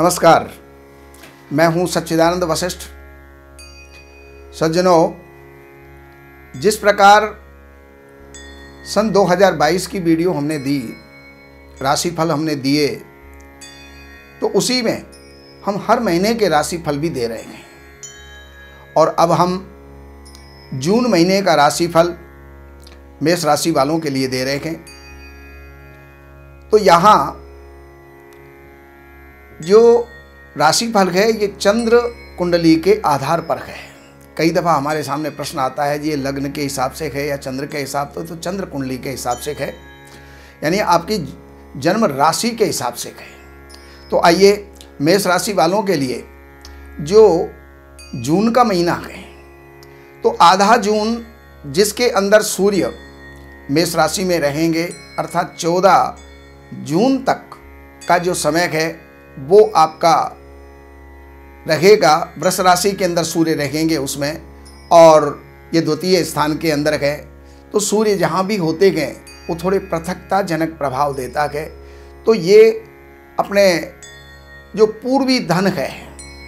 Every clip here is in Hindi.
नमस्कार, मैं हूं सच्चिदानंद वशिष्ठ। सज्जनों, जिस प्रकार सन 2022 की वीडियो हमने दी, राशिफल हमने दिए, तो उसी में हम हर महीने के राशिफल भी दे रहे हैं। और अब हम जून महीने का राशिफल मेष राशि वालों के लिए दे रहे हैं। तो यहाँ जो राशिफल है ये चंद्र कुंडली के आधार पर है। कई दफ़ा हमारे सामने प्रश्न आता है जी ये लग्न के हिसाब से है या चंद्र के हिसाब से, तो चंद्र कुंडली के हिसाब से है, यानी आपकी जन्म राशि के हिसाब से है। तो आइए मेष राशि वालों के लिए जो जून का महीना है, तो आधा जून जिसके अंदर सूर्य मेष राशि में रहेंगे, अर्थात 14 जून तक का जो समय है वो आपका रहेगा। वृष राशि के अंदर सूर्य रहेंगे उसमें, और ये द्वितीय स्थान के अंदर है। तो सूर्य जहाँ भी होते गए वो थोड़े पृथकताजनक प्रभाव देता है। तो ये अपने जो पूर्वी धन है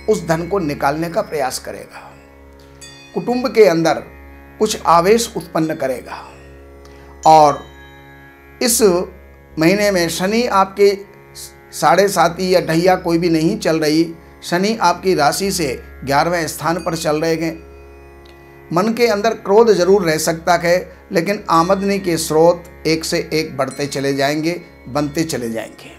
उस धन को निकालने का प्रयास करेगा, कुटुंब के अंदर कुछ आवेश उत्पन्न करेगा। और इस महीने में शनि आपके 7.5 या ढैया कोई भी नहीं चल रही, शनि आपकी राशि से 11वें स्थान पर चल रहे हैं। मन के अंदर क्रोध जरूर रह सकता है, लेकिन आमदनी के स्रोत एक से एक बढ़ते चले जाएंगे, बनते चले जाएंगे।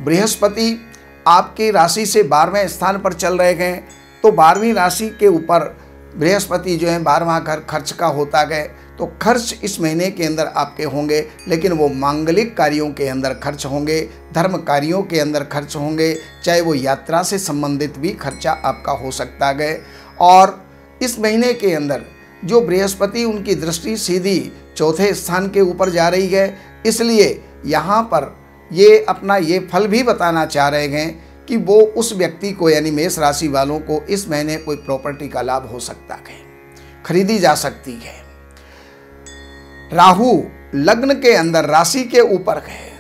बृहस्पति आपकी राशि से 12वें स्थान पर चल रहे हैं। तो 12वीं राशि के ऊपर बृहस्पति जो है 12वां घर खर्च का होता है। तो खर्च इस महीने के अंदर आपके होंगे, लेकिन वो मांगलिक कार्यों के अंदर खर्च होंगे, धर्म कार्यों के अंदर खर्च होंगे, चाहे वो यात्रा से संबंधित भी खर्चा आपका हो सकता है। और इस महीने के अंदर जो बृहस्पति उनकी दृष्टि सीधी 4थे स्थान के ऊपर जा रही है, इसलिए यहाँ पर ये अपना ये फल भी बताना चाह रहे हैं कि वो उस व्यक्ति को, यानी मेष राशि वालों को इस महीने कोई प्रॉपर्टी का लाभ हो सकता है, खरीदी जा सकती है। राहु लग्न के अंदर राशि के ऊपर है,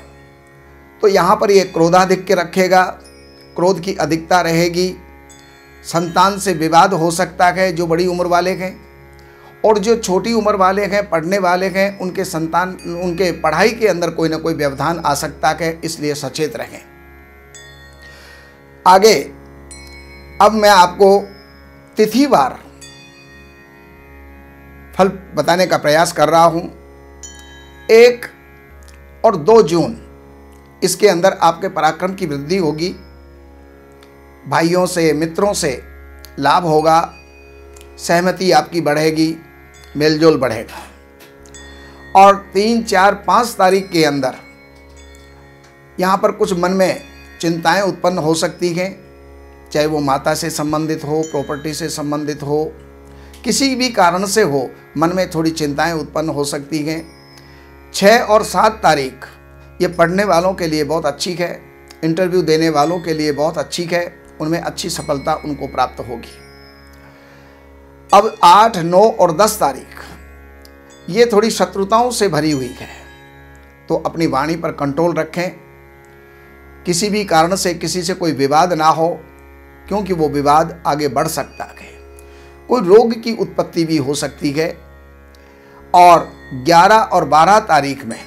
तो यहाँ पर ये क्रोधाधिक्य रखेगा, क्रोध की अधिकता रहेगी। संतान से विवाद हो सकता है जो बड़ी उम्र वाले हैं, और जो छोटी उम्र वाले हैं, पढ़ने वाले हैं, उनके संतान, उनके पढ़ाई के अंदर कोई ना कोई व्यवधान आ सकता है, इसलिए सचेत रहें। आगे अब मैं आपको तिथिवार फल बताने का प्रयास कर रहा हूं। 1 और 2 जून इसके अंदर आपके पराक्रम की वृद्धि होगी, भाइयों से, मित्रों से लाभ होगा, सहमति आपकी बढ़ेगी, मेलजोल बढ़ेगा। और 3, 4, 5 तारीख के अंदर यहाँ पर कुछ मन में चिंताएं उत्पन्न हो सकती हैं, चाहे वो माता से संबंधित हो, प्रॉपर्टी से संबंधित हो, किसी भी कारण से हो, मन में थोड़ी चिंताएं उत्पन्न हो सकती हैं। 6 और 7 तारीख ये पढ़ने वालों के लिए बहुत अच्छी है, इंटरव्यू देने वालों के लिए बहुत अच्छी है, उनमें अच्छी सफलता उनको प्राप्त होगी। अब 8, 9 और 10 तारीख ये थोड़ी शत्रुताओं से भरी हुई है, तो अपनी वाणी पर कंट्रोल रखें, किसी भी कारण से किसी से कोई विवाद ना हो, क्योंकि वो विवाद आगे बढ़ सकता है। कोई रोग की उत्पत्ति भी हो सकती है। और 11 और 12 तारीख में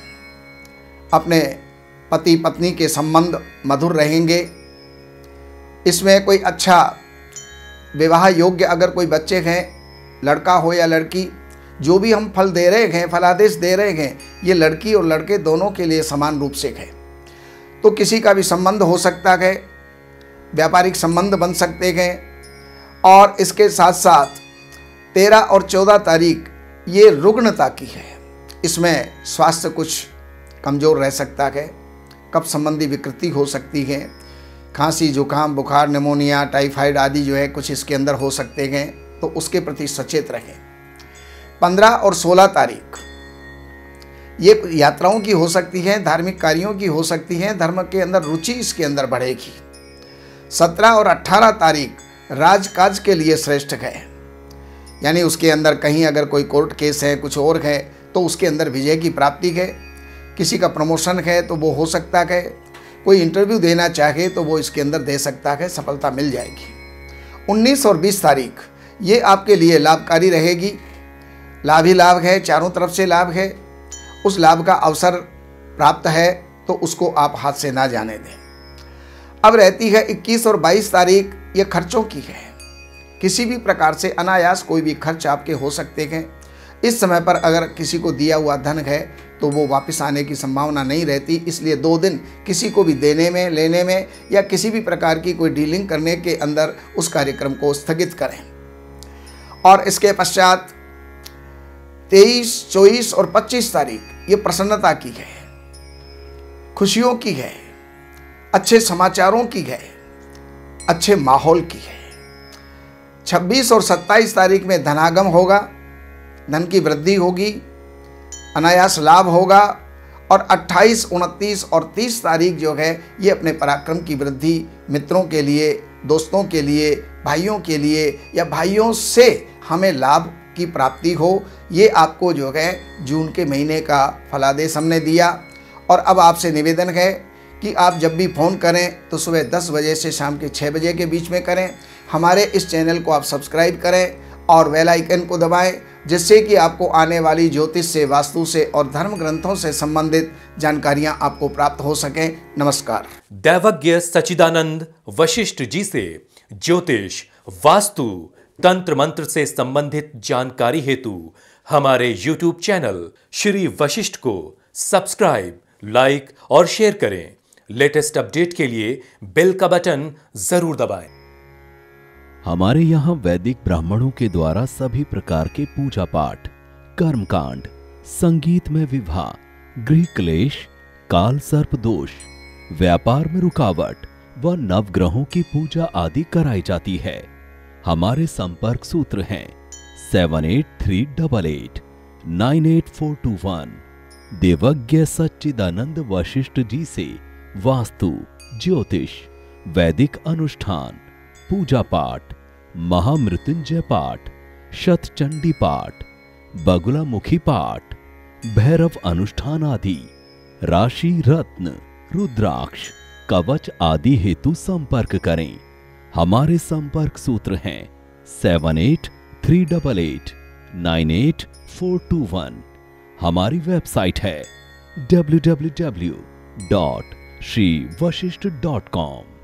अपने पति पत्नी के संबंध मधुर रहेंगे। इसमें कोई अच्छा विवाह योग्य अगर कोई बच्चे हैं, लड़का हो या लड़की, जो भी हम फल दे रहे हैं, फलादेश दे रहे हैं, ये लड़की और लड़के दोनों के लिए समान रूप से है। तो किसी का भी संबंध हो सकता है, व्यापारिक संबंध बन सकते हैं। और इसके साथ साथ 13 और 14 तारीख ये रुग्णता की है, इसमें स्वास्थ्य कुछ कमज़ोर रह सकता है, कफ संबंधी विकृति हो सकती है, खांसी, जुकाम, बुखार, निमोनिया, टाइफाइड आदि जो है कुछ इसके अंदर हो सकते हैं, तो उसके प्रति सचेत रहें। 15 और 16 तारीख ये यात्राओं की हो सकती है, धार्मिक कार्यों की हो सकती है, धर्म के अंदर रुचि इसके अंदर बढ़ेगी। 17 और 18 तारीख राजकाज के लिए श्रेष्ठ है, यानी उसके अंदर कहीं अगर कोई कोर्ट केस है, कुछ और है, तो उसके अंदर विजय की प्राप्ति है। किसी का प्रमोशन है तो वो हो सकता है, कोई इंटरव्यू देना चाहे तो वो इसके अंदर दे सकता है, सफलता मिल जाएगी। 19 और 20 तारीख ये आपके लिए लाभकारी रहेगी। लाभ ही लाभ है, चारों तरफ से लाभ है। उस लाभ का अवसर प्राप्त है तो उसको आप हाथ से ना जाने दें। अब रहती है 21 और 22 तारीख, ये खर्चों की है। किसी भी प्रकार से अनायास कोई भी खर्च आपके हो सकते हैं। इस समय पर अगर किसी को दिया हुआ धन है तो वो वापस आने की संभावना नहीं रहती, इसलिए 2 दिन किसी को भी देने में, लेने में या किसी भी प्रकार की कोई डीलिंग करने के अंदर उस कार्यक्रम को स्थगित करें। और इसके पश्चात 23, 24 और 25 तारीख ये प्रसन्नता की है, खुशियों की है, अच्छे समाचारों की है, अच्छे माहौल की है। 26 और 27 तारीख में धनागम होगा, धन की वृद्धि होगी, अनायास लाभ होगा। और 28, 29 और 30 तारीख जो है ये अपने पराक्रम की वृद्धि मित्रों के लिए, दोस्तों के लिए, भाइयों के लिए या भाइयों से हमें लाभ की प्राप्ति हो, ये आपको जो है जून के महीने का फलादेश हमने दिया। और अब आपसे निवेदन है कि आप जब भी फ़ोन करें तो सुबह 10 बजे से शाम के 6 बजे के बीच में करें। हमारे इस चैनल को आप सब्सक्राइब करें और बेल आइकन को दबाएं, जिससे कि आपको आने वाली ज्योतिष से, वास्तु से और धर्म ग्रंथों से संबंधित जानकारियां आपको प्राप्त हो सकें। नमस्कार। दैवज्ञ सच्चिदानंद वशिष्ठ जी से ज्योतिष, वास्तु, तंत्र मंत्र से संबंधित जानकारी हेतु हमारे YouTube चैनल श्री वशिष्ठ को सब्सक्राइब, लाइक और शेयर करें। लेटेस्ट अपडेट के लिए बेल का बटन जरूर दबाएं। हमारे यहाँ वैदिक ब्राह्मणों के द्वारा सभी प्रकार के पूजा पाठ, कर्मकांड, संगीत में विवाह, गृह क्लेश, काल सर्प दोष, व्यापार में रुकावट व नवग्रहों की पूजा आदि कराई जाती है। हमारे संपर्क सूत्र हैं 7838 98421। देवज्ञ सच्चिदानंद वशिष्ठ जी से वास्तु, ज्योतिष, वैदिक अनुष्ठान, पूजा पाठ, महामृत्युंजय पाठ, शतचंडी पाठ, बगुलामुखी पाठ, भैरव अनुष्ठान आदि, राशि रत्न, रुद्राक्ष, कवच आदि हेतु संपर्क करें। हमारे संपर्क सूत्र हैं 7838 98421। हमारी वेबसाइट है www.shrivashishth.com।